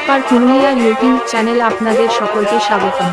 Proper Purulia YouTube channel আপনাদের সকলকে স্বাগতম।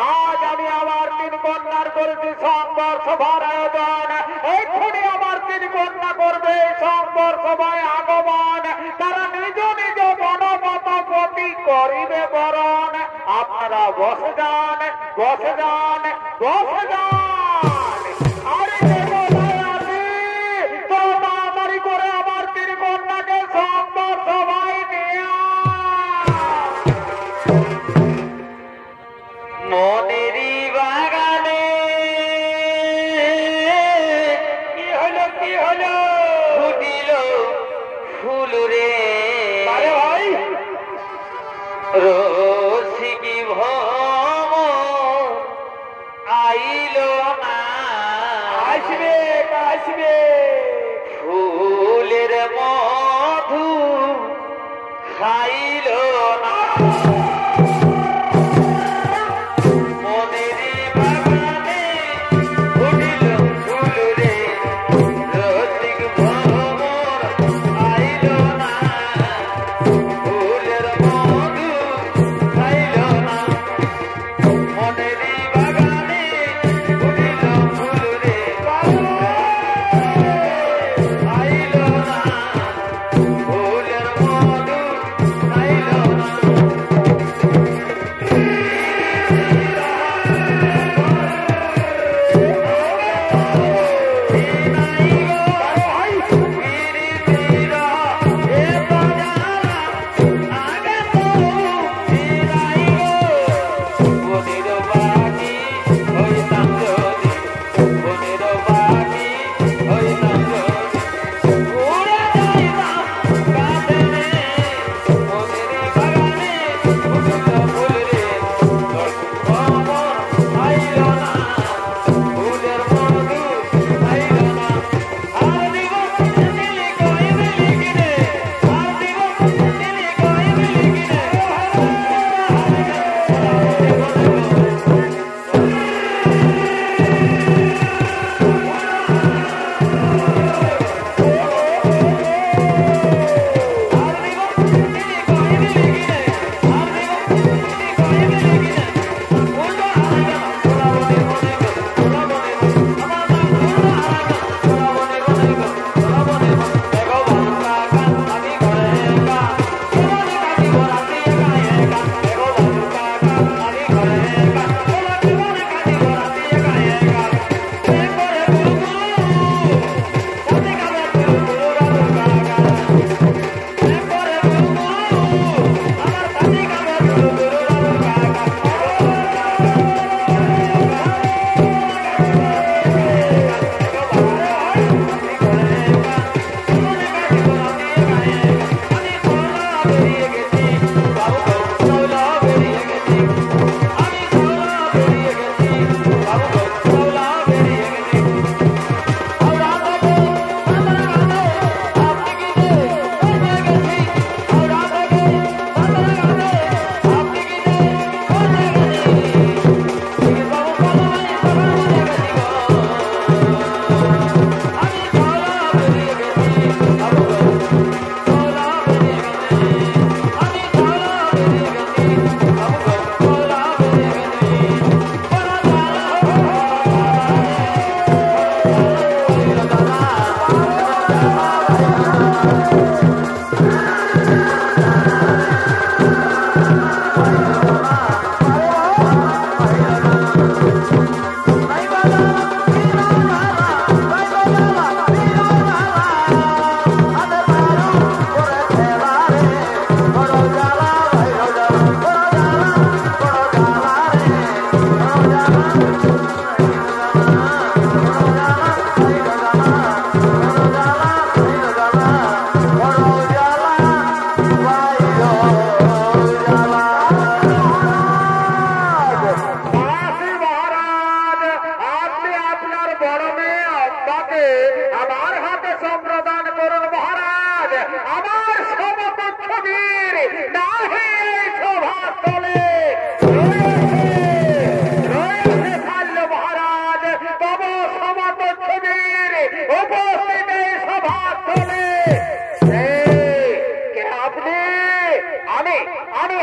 आज আমি আমার তিন কন্যার করেছি সংবর সভার আয়োজন। এক্ষুনি আমার তিন কন্যা করবে সংবর সভায় আগমন। তারা নিজ নিজ মনোমতপতি করিবে বরণ। আপনারা বসে যান, বসে যান, বসে যান। আরে তো তাড়াতাড়ি করে আমার তিন কন্যাকে সংবর সভায় নিয়ে মনেরই বাগানে কি হলো কি হলো ফুটিল ফুল রে ভাই রসিকি ভম আইল না আসবে আসবে ফুলের মধু খাইল না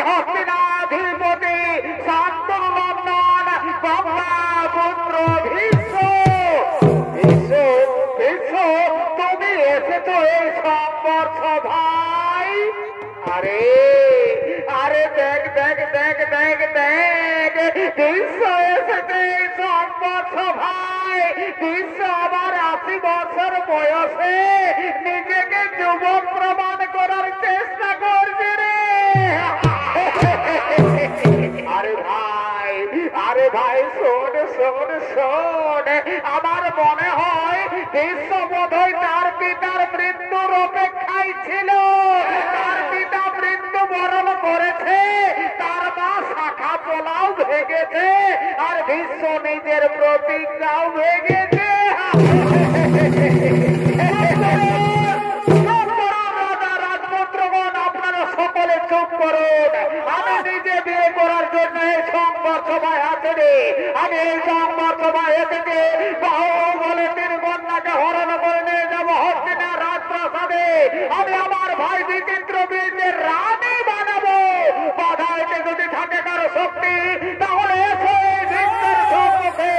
হস্তিনাধিপতি শান্তনু নন্দন বাবা পুত্র ভীষ্ম। ভীষ্ম, ভীষ্ম, তুমি এসেছো এই সম্বর সভায়? আরে আরে দেখ দেখ দেখ দেখ দেখ, ভীষ্ম এসেছে এই সম্বর সভায়। ভীষ্ম আবার 80 বছর বয়সে নিজেকে যুবক প্রমাণ করার চেষ্টা করছে রে। আরে ভাই, আরে ভাই, শোন শোন শোন, আমার মনে হয় ভীষ্ম বোধহয় তার পিতার মৃত্যুর অপেক্ষায় ছিল। তার পিতা মৃত্যু বরণ করেছে, তার মা শাখা পোলাও ভেঙেছে, আর ভীষ্ম নিজের প্রতিজ্ঞাও ভেঙেছে। রাজপুত্রগণ, আপনারা সকলে চুপ করুন। আমি নিজে বিয়ে করার জন্য এই সংবাদ সভায় আসেনি। আমি এই সংবাদ সভায় এসেছি বাহু বলে 3 কন্যাকে হরণ করে নিয়ে যাবো হস্তিনার রাজপ্রাসাদে। আমি আমার ভাই বিচিত্র বীর্যের রানী বানাবো। বাধা এতে যদি থাকে কারো শক্তি, তাহলে এসো এই ভীষ্মের সম্মুখে।